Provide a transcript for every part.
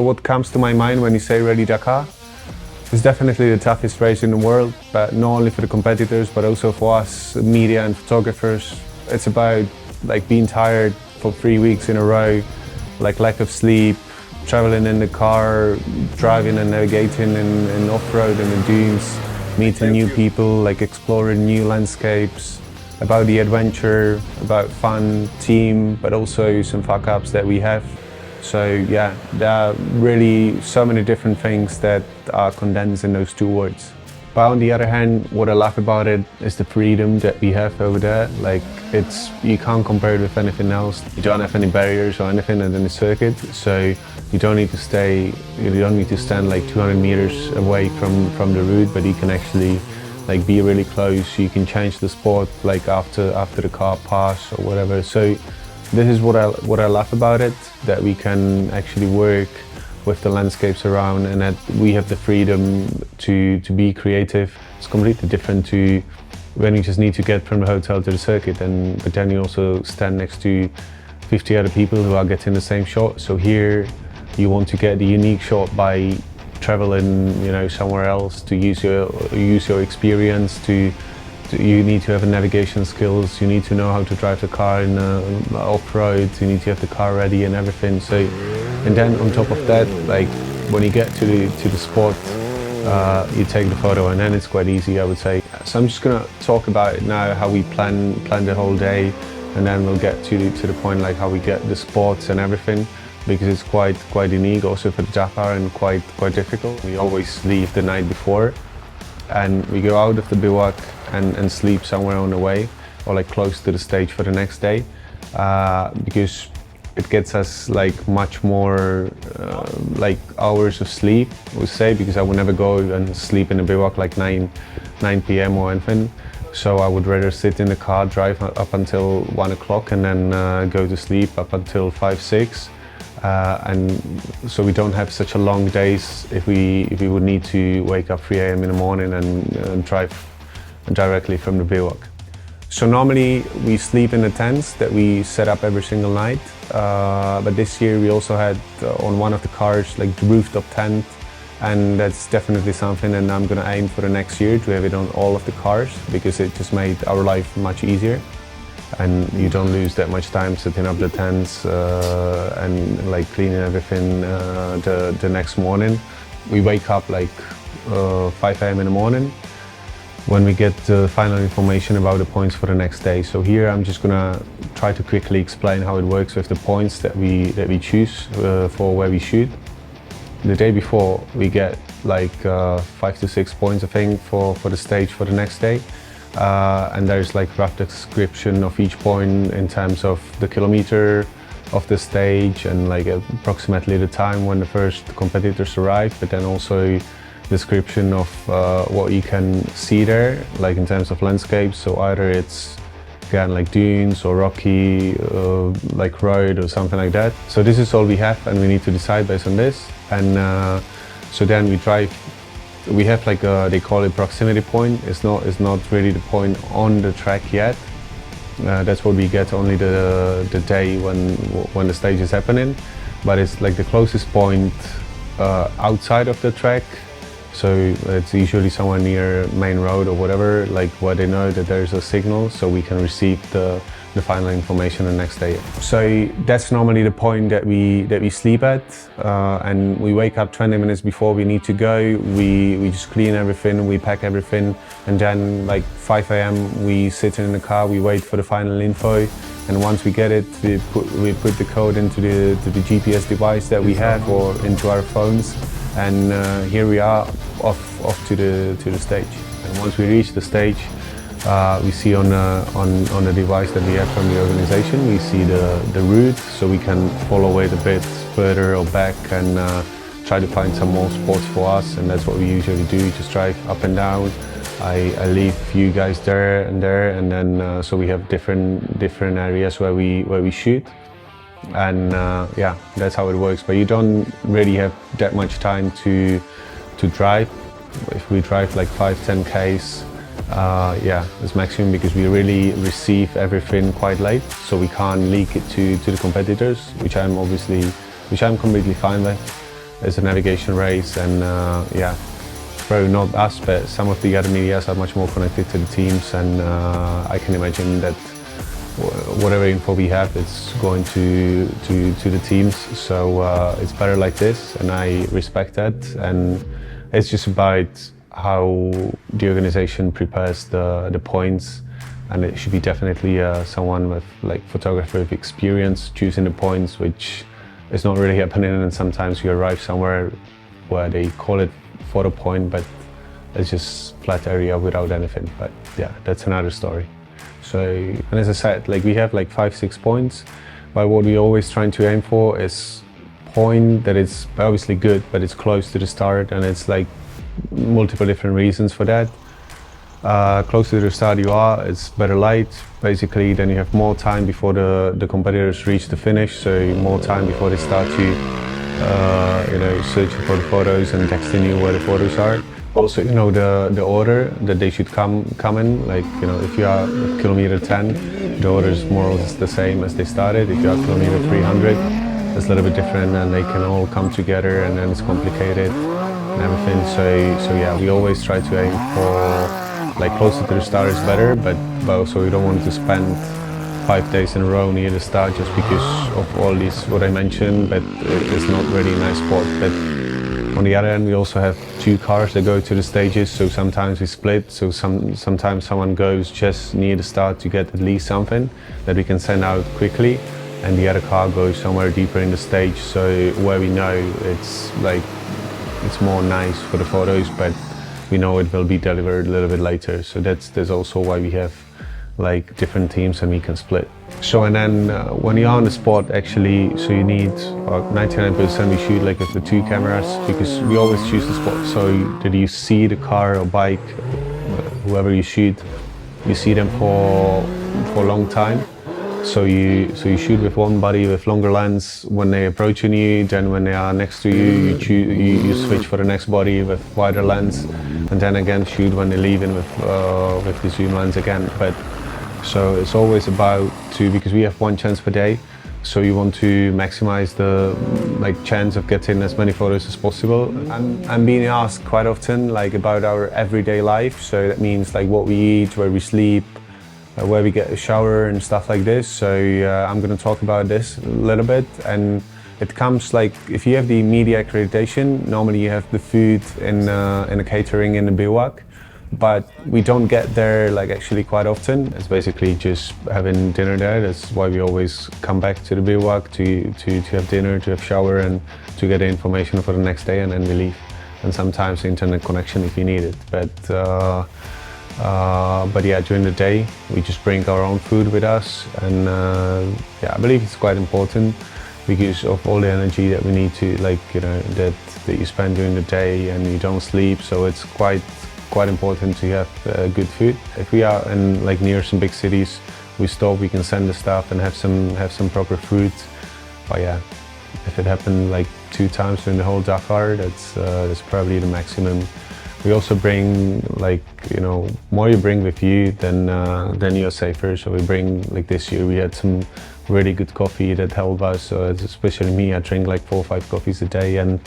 what comes to my mind when you say Rally Dakar? It's definitely the toughest race in the world, but not only for the competitors, but also for us, media and photographers. It's about like being tired for 3 weeks in a row, like lack of sleep, traveling in the car, driving and navigating in off-road in the dunes, meeting new people, like exploring new landscapes, about the adventure, about fun, team, but also some fuck-ups that we have. So yeah, there are really so many different things that are condensed in those 2 words. But on the other hand, what I love about it is the freedom that we have over there. Like you can't compare it with anything else. You don't have any barriers or anything in the circuit, so you don't need to stand like 200 meters away from the route, but you can actually like be really close. You can change the spot like after the car pass or whatever. So this is what I love about it, that we can actually work with the landscapes around and that we have the freedom to be creative. It's completely different to when you just need to get from the hotel to the circuit, but then you also stand next to 50 other people who are getting the same shot. So here you want to get the unique shot by traveling, somewhere else, to use your experience. You need to have navigation skills. You need to know how to drive the car in off-road. You need to have the car ready and everything. So, and then on top of that, like when you get to the spot, you take the photo, and then it's quite easy, I would say. So I'm just gonna talk about it now, how we plan the whole day, and then we'll get to the point like how we get the spots and everything, because it's quite unique also for the Dakar and quite difficult. We always leave the night before, and we go out of the bivouac and sleep somewhere on the way, or like close to the stage for the next day, because it gets us like much more like hours of sleep, I would say, because I would never go and sleep in the bivouac like 9 p.m. or anything. So I would rather sit in the car, drive up until 1 o'clock, and then go to sleep up until 5, 6. And so we don't have such a long days if we would need to wake up 3 a.m. in the morning and drive directly from the bivouac. So normally we sleep in the tents that we set up every single night, but this year we also had on one of the cars like the rooftop tent, and that's definitely something, and I'm gonna aim for the next year to have it on all of the cars, because it just made our life much easier. And you don't lose that much time setting up the tents and like cleaning everything the next morning. We wake up like 5 a.m. in the morning when we get the final information about the points for the next day. So here I'm just gonna try to quickly explain how it works with the points that we choose for where we shoot. The day before we get like 5 to 6 points, I think, for the stage for the next day. And there's like rough description of each point in terms of the kilometer of the stage and like approximately the time when the first competitors arrive, but then also description of what you can see there, like in terms of landscapes. So either it's again like dunes or rocky like road or something like that. So this is all we have, and we need to decide based on this. And so then we drive. We have like they call it proximity point. It's not really the point on the track yet. That's what we get only the day when the stage is happening. But it's like the closest point outside of the track. So it's usually somewhere near main road or whatever, like where they know that there's a signal, so we can receive the final information the next day. So that's normally the point that we sleep at, and we wake up 20 minutes before we need to go. We just clean everything, we pack everything, and then like 5 a.m. we sit in the car, we wait for the final info, and once we get it, we put the code into the GPS device that we have or into our phones, and here we are off to the stage. And once we reach the stage, we see on the device that we have from the organization, we see the route, so we can follow it a bit further or back and try to find some more spots for us, and that's what we usually do, just drive up and down. I leave you guys there, and then so we have different areas where we shoot, and yeah, that's how it works. But you don't really have that much time to drive. If we drive like 5-10 Ks, yeah, it's maximum, because we really receive everything quite late, so we can't leak it to the competitors, which I'm completely fine with. it's a navigation race, and yeah, probably not us, but some of the other medias are much more connected to the teams, and I can imagine that whatever info we have, it's going to the teams. So it's better like this, and I respect that. And it's just about how the organization prepares the points, and it should be definitely someone with like photography with experience choosing the points, which is not really happening. And sometimes you arrive somewhere where they call it photo point, but it's just flat area without anything. But yeah, that's another story. So, and as I said, like we have like 5-6 points, but what we always trying to aim for is point that is obviously good, but it's close to the start, and it's like multiple different reasons for that. Closer to the start you are, it's better light, basically, then you have more time before the competitors reach the finish, so more time before they start to, you know, searching for the photos and texting you where the photos are. Also, you know, the order that they should come in, like, you know, if you are at kilometer 10, the order is more or less the same as they started. If you are at kilometer 300, it's a little bit different, and they can all come together, and then it's complicated and everything. So yeah, we always try to aim for like closer to the start is better, but also we don't want to spend 5 days in a row near the start just because of all these what I mentioned, but it's not really a nice spot. But on the other end, we also have 2 cars that go to the stages, so sometimes we split. So sometimes someone goes just near the start to get at least something that we can send out quickly, and the other car goes somewhere deeper in the stage, so where we know it's like it's more nice for the photos, but we know it will be delivered a little bit later. So that's also why we have like different teams and we can split. So and then when you're on the spot, actually, so you need 99% we shoot like with the 2 cameras, because we always choose the spot so that you see the car or bike, whoever you shoot, you see them for a long time. So you shoot with one body with longer lens when they're approaching you, then when they are next to you, you switch for the next body with wider lens, and then again shoot when they're leaving with the zoom lens again. But so it's always about because we have 1 chance per day, so you want to maximize the chance of getting as many photos as possible. I'm being asked quite often like about our everyday life, so that means like what we eat, where we sleep, where we get a shower and stuff like this. So I'm going to talk about this a little bit, and it comes like if you have the media accreditation, normally you have the food in a catering in the bivouac, but we don't get there like actually quite often. It's basically just having dinner there. That's why we always come back to the bivouac to have dinner, to have shower, and to get the information for the next day, and then we leave. And sometimes internet connection if you need it. But yeah, during the day we just bring our own food with us, and yeah, I believe it's quite important because of all the energy that we need to, like, you know, that you spend during the day and you don't sleep. So it's quite important to have good food. If we are in like near some big cities, we stop, we can send the stuff and have some proper food. But yeah, if it happened like 2 times during the whole Dakar, that's probably the maximum. We also bring, like, you know, more you bring with you, then you're safer. So we bring, like this year we had some really good coffee that helped us. Especially me, I drink like 4 or 5 coffees a day, and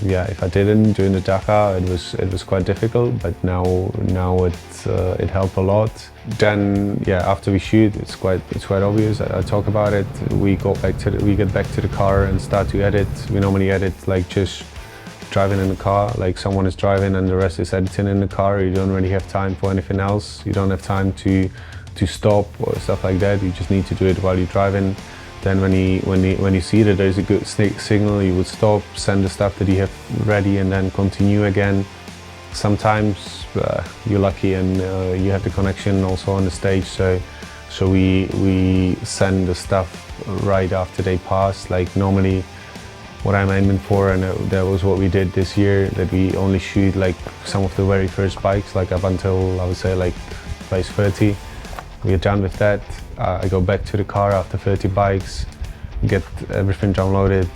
yeah, if I didn't during the Dakar, it was quite difficult. But now it helped a lot. Then yeah, after we shoot, it's quite obvious. I talk about it. We get back to the car and start to edit. We normally edit like just driving in the car, like someone is driving and the rest is editing in the car. You don't really have time for anything else. You don't have time to stop or stuff like that. You just need to do it while you're driving. Then when you see that there's a good signal, you would stop, send the stuff that you have ready, and then continue again. Sometimes you're lucky and you have the connection also on the stage, so we send the stuff right after they pass. Like normally what I'm aiming for, and that was what we did this year, that we only shoot like some of the very first bikes, like up until I would say like place 30. We are done with that. I go back to the car after 30 bikes, get everything downloaded,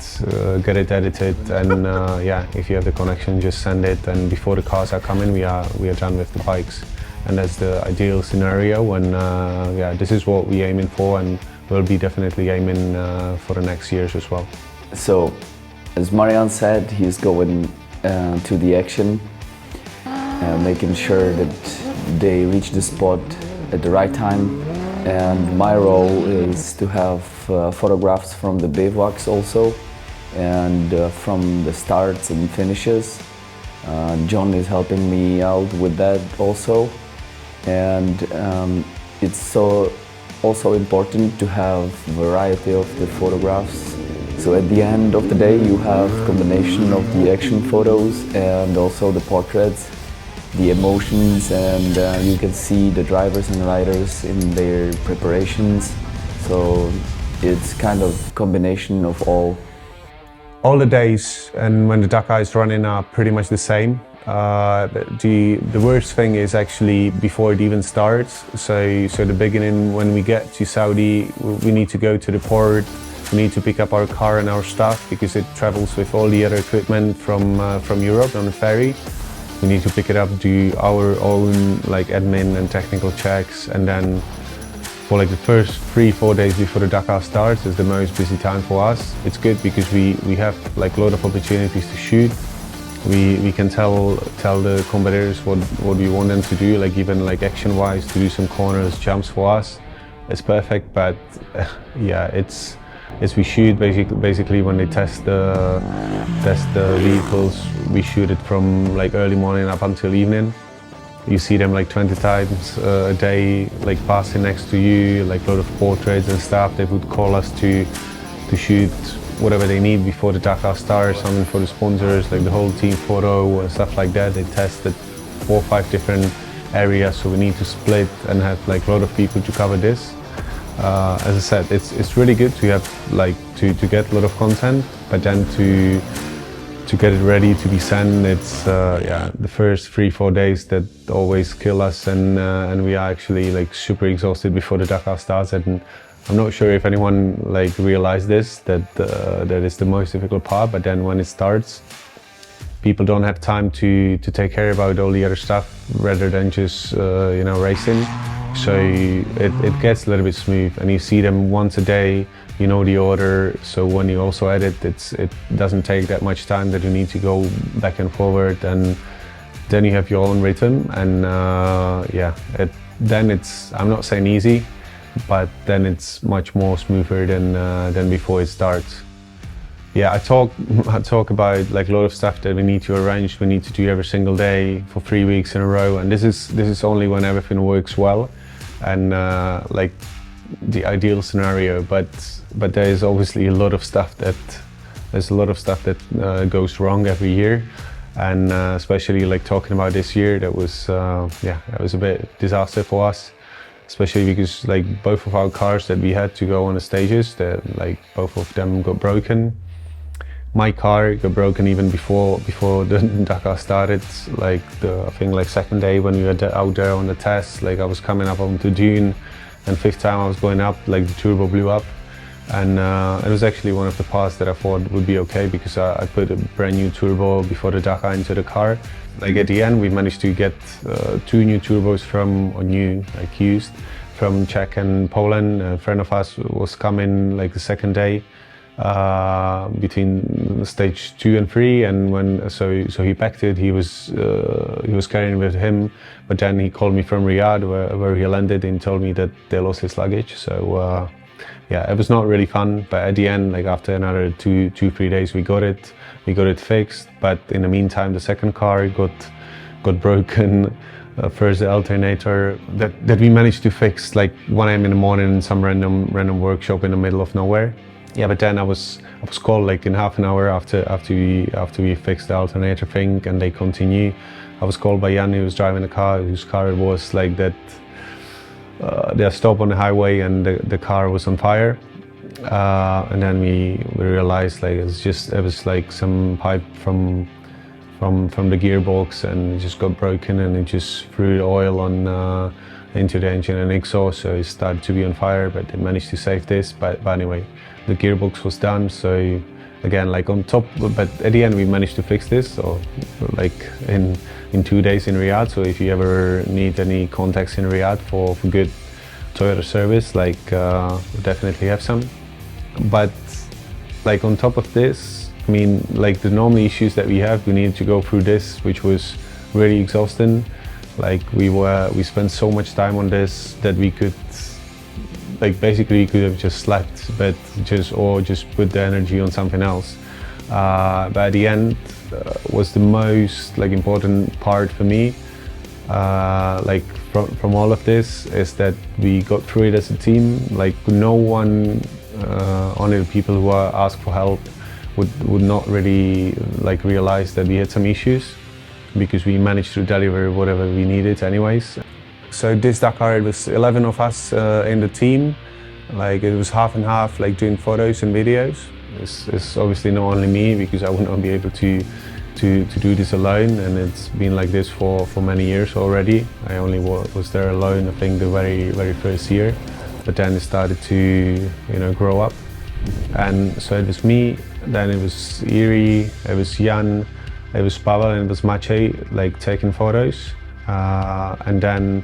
get it edited, and yeah, if you have the connection, just send it. And before the cars are coming, we are done with the bikes. And that's the ideal scenario. When yeah, this is what we're aiming for, and we'll be definitely aiming for the next years as well. So, As Marian said, he's going to the action, making sure that they reach the spot at the right time. And my role is to have photographs from the bivouacs also, and from the starts and finishes. John is helping me out with that also. And it's also important to have variety of the photographs. So at the end of the day, you have combination of the action photos and also the portraits, the emotions, and you can see the drivers and riders in their preparations. So it's kind of combination of all. All the days and when the Dakar is running are pretty much the same. The worst thing is actually before it even starts. So the beginning, when we get to Saudi, we need to go to the port. We need to pick up our car and our stuff because it travels with all the other equipment from Europe on the ferry. We need to pick it up, do our own like admin and technical checks, and then for like the first 3-4 days before the Dakar starts is the most busy time for us. It's good because we have like a lot of opportunities to shoot. We can tell the competitors what we want them to do, like even like action-wise, to do some corners, jumps for us. It's perfect, but yeah, it's we shoot basically when they test the vehicles. We shoot it from like early morning up until evening. You see them like 20 times a day, like passing next to you, like a lot of portraits and stuff. They would call us to shoot whatever they need before the Dakar starts, something for the sponsors, like the whole team photo and stuff like that. They tested 4 or 5 different areas, so we need to split and have like a lot of people to cover this. As I said, it's really good to have like to get a lot of content, but then to get it ready to be sent, it's yeah, the first 3-4 days that always kill us, and we are actually like super exhausted before the Dakar starts. And I'm not sure if anyone like realized this, that is the most difficult part. But then when it starts, people don't have time to take care about all the other stuff rather than just you know, racing. So it gets a little bit smooth, and you see them once a day. You know the order, so when you also edit, it doesn't take that much time that you need to go back and forward, and then you have your own rhythm. And yeah, then it's, I'm not saying easy, but then it's much more smoother than before it starts. Yeah, I talk about like a lot of stuff that we need to arrange, we need to do every single day for 3 weeks in a row, and this is only when everything works well, and like the ideal scenario. But there is obviously a lot of stuff that goes wrong every year, and especially like talking about this year, that was yeah, that was a bit disaster for us. Especially because like both of our cars that we had to go on the stages, that like both of them got broken. My car got broken even before the Dakar started. Like I think like second day when we were out there on the test, like I was coming up onto dune, and 5th time I was going up, like the turbo blew up. And it was actually one of the parts that I thought would be okay, because I put a brand new turbo before the Dakar into the car. Like at the end, we managed to get 2 new turbos used from Czech and Poland. A friend of us was coming like the second day between stage 2 and 3, and so he packed it. He was carrying with him, but then he called me from Riyadh where he landed and told me that they lost his luggage. So yeah, it was not really fun, but at the end, like after another 2-3 days, we got it fixed. But in the meantime, the second car got broken. First the alternator that we managed to fix like 1 AM in the morning in some random workshop in the middle of nowhere. Yeah, but then I was called like in half an hour after we fixed the alternator thing, and they continue. I was called by Jan, who was driving the car, whose car it was, like that. They stopped on the highway and the car was on fire, and then we realized like it was like some pipe from the gearbox, and it just got broken, and it just threw the oil on into the engine and exhaust, so it started to be on fire. But they managed to save this. But anyway, the gearbox was done, so again, like on top, but at the end we managed to fix this, so like in 2 days in Riyadh. So if you ever need any contacts in Riyadh for good Toyota service, like we definitely have some. But like on top of this, I mean, like the normal issues that we have, we needed to go through this, which was really exhausting. Like we spent so much time on this that we could, like basically we could have just slept, but just put the energy on something else. But at the end was the most like important part for me. Like from all of this is that we got through it as a team. Like no one, only the people who asked for help would not really like realize that we had some issues, because we managed to deliver whatever we needed anyways. So this Dakar, it was 11 of us in the team. Like it was half and half, like doing photos and videos. It's obviously not only me, because I would not be able to do this alone, and it's been like this for many years already. I only was there alone, I think, the very first year, but then it started to grow up. And so it was me, then it was Iri, it was Jan, it was Pavel, and it was Maciej, like taking photos, and then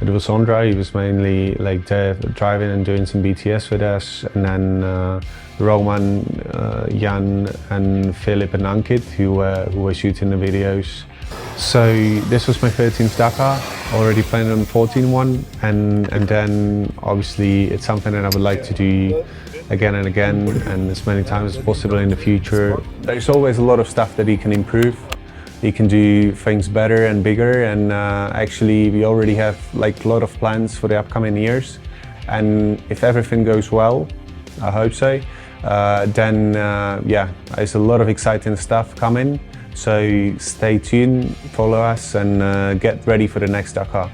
it was Ondra. He was mainly like there driving and doing some BTS with us, and then Roman, Jan, and Philip and Ankit, who were shooting the videos. So this was my 13th Dakar, already planned on 14th one, and then obviously it's something that I would like to do again and again, and as many times as possible in the future. There's always a lot of stuff that he can improve. He can do things better and bigger, and actually we already have like a lot of plans for the upcoming years, and if everything goes well, I hope so, then yeah, there's a lot of exciting stuff coming. So stay tuned, follow us, and get ready for the next Dakar.